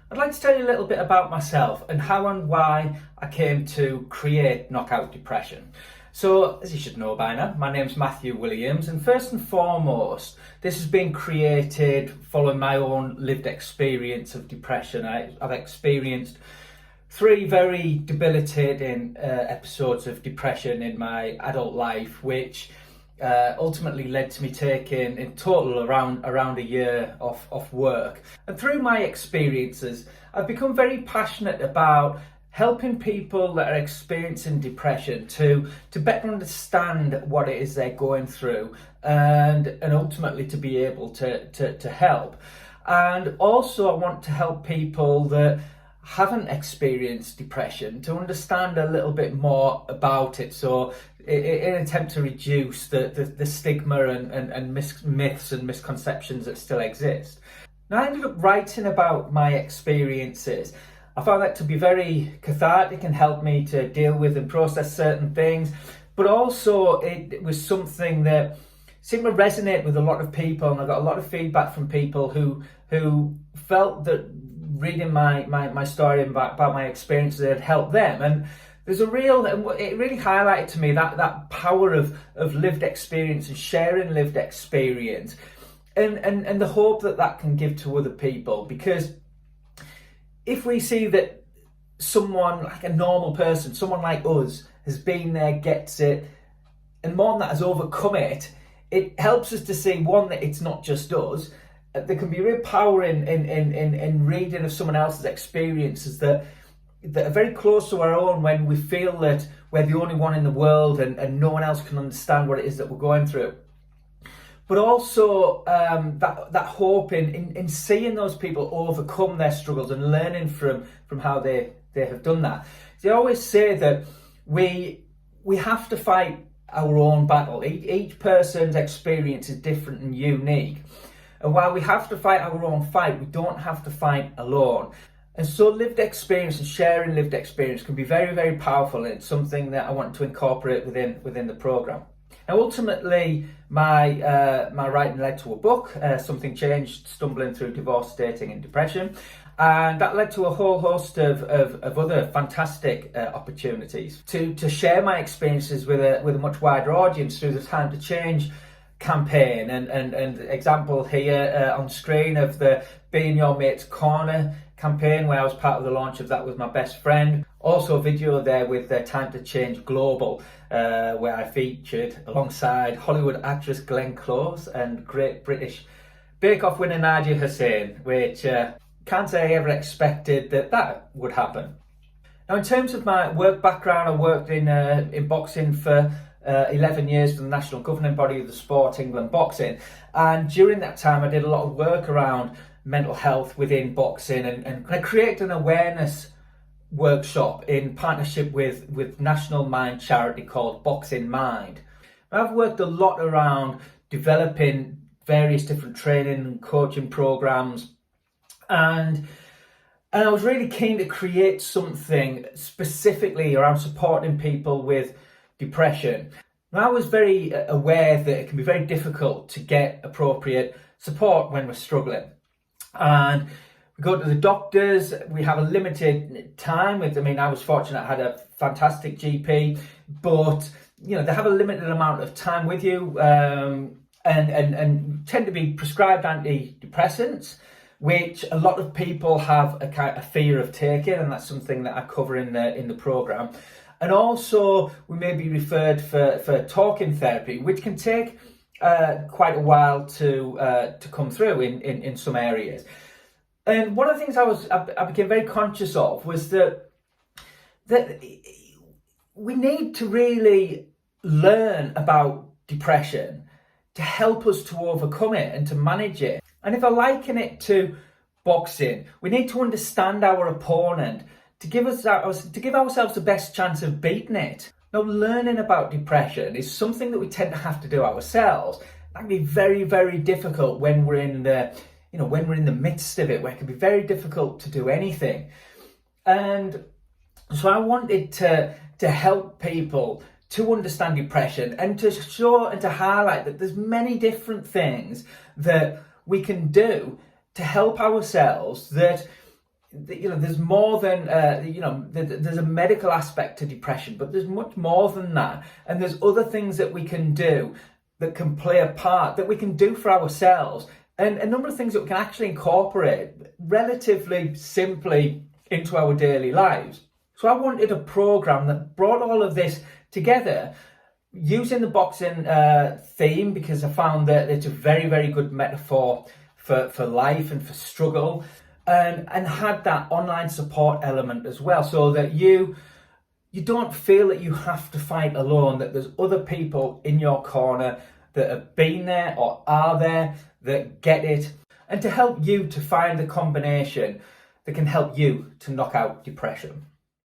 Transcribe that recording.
I'd like to tell you a little bit about myself and how and why I came to create Knockout Depression. So, as you should know by now, my name's Matthew Williams, and first and foremost, this has been created following my own lived experience of depression. I've experienced three very debilitating episodes of depression in my adult life, which ultimately led to me taking in total around a year off work. And through my experiences, I've become very passionate about helping people that are experiencing depression to better understand what it is they're going through and ultimately to be able to help. And also I want to help people that haven't experienced depression to understand a little bit more about it, so in an attempt to reduce the stigma and myths and misconceptions that still exist. Now, I ended up writing about my experiences. I found that to be very cathartic and helped me to deal with and process certain things, but also it was something that seemed to resonate with a lot of people, and I got a lot of feedback from people who felt that reading my story about my experiences had helped them. And there's it really highlighted to me that power of lived experience and sharing lived experience and the hope that can give to other people. Because if we see that someone like a normal person, someone like us, has been there, gets it, and more than that, has overcome it, it helps us to see, one, that it's not just us. There can be real power in reading of someone else's experiences that are very close to our own, when we feel that we're the only one in the world and no one else can understand what it is that we're going through. But also that hope in seeing those people overcome their struggles and learning from how they have done that. They always say that we have to fight our own battle. Each person's experience is different and unique. And while we have to fight our own fight, we don't have to fight alone. And so lived experience and sharing lived experience can be very, very powerful, and it's something that I want to incorporate within the programme. Now, ultimately, my writing led to a book, Something Changed, Stumbling Through Divorce, Dating and Depression. And that led to a whole host of other fantastic opportunities to share my experiences with a much wider audience through the Time to Change campaign, and example here on screen of the Being Your Mate's Corner campaign, where I was part of the launch of that with my best friend. Also a video there with Time to Change Global, where I featured alongside Hollywood actress Glenn Close and Great British Bake Off winner Nadia Hussain, which can't say I ever expected that would happen. Now, in terms of my work background, I worked in boxing for 11 years for the national governing body of the sport, England Boxing. And during that time, I did a lot of work around mental health within boxing, and I created an awareness workshop in partnership with National Mind charity called Boxing Mind. I've worked a lot around developing various different training and coaching programs, and I was really keen to create something specifically around supporting people with depression. Now, I was very aware that it can be very difficult to get appropriate support when we're struggling. And we go to the doctors, we have a limited time I was fortunate, I had a fantastic GP, but they have a limited amount of time with you, and tend to be prescribed antidepressants, which a lot of people have a kind of fear of taking, and that's something that I cover in the programme. And also we may be referred for talking therapy, which can take quite a while to come through in some areas. And one of the things I became very conscious of was that we need to really learn about depression to help us to overcome it and to manage it. And if I liken it to boxing, we need to understand our opponent to give ourselves the best chance of beating it. Now, learning about depression is something that we tend to have to do ourselves. That can be very, very difficult when we're in the midst of it, where it can be very difficult to do anything. And so I wanted to help people to understand depression and to show and to highlight that there's many different things that we can do to help ourselves that there's more than there's a medical aspect to depression, but there's much more than that, and there's other things that we can do that can play a part, that we can do for ourselves, and a number of things that we can actually incorporate relatively simply into our daily lives. So I wanted a program that brought all of this together using the boxing theme, because I found that it's a very, very good metaphor for life and for struggle, and had that online support element as well, so that you don't feel that you have to fight alone, that there's other people in your corner that have been there or are there that get it, and to help you to find the combination that can help you to knock out depression.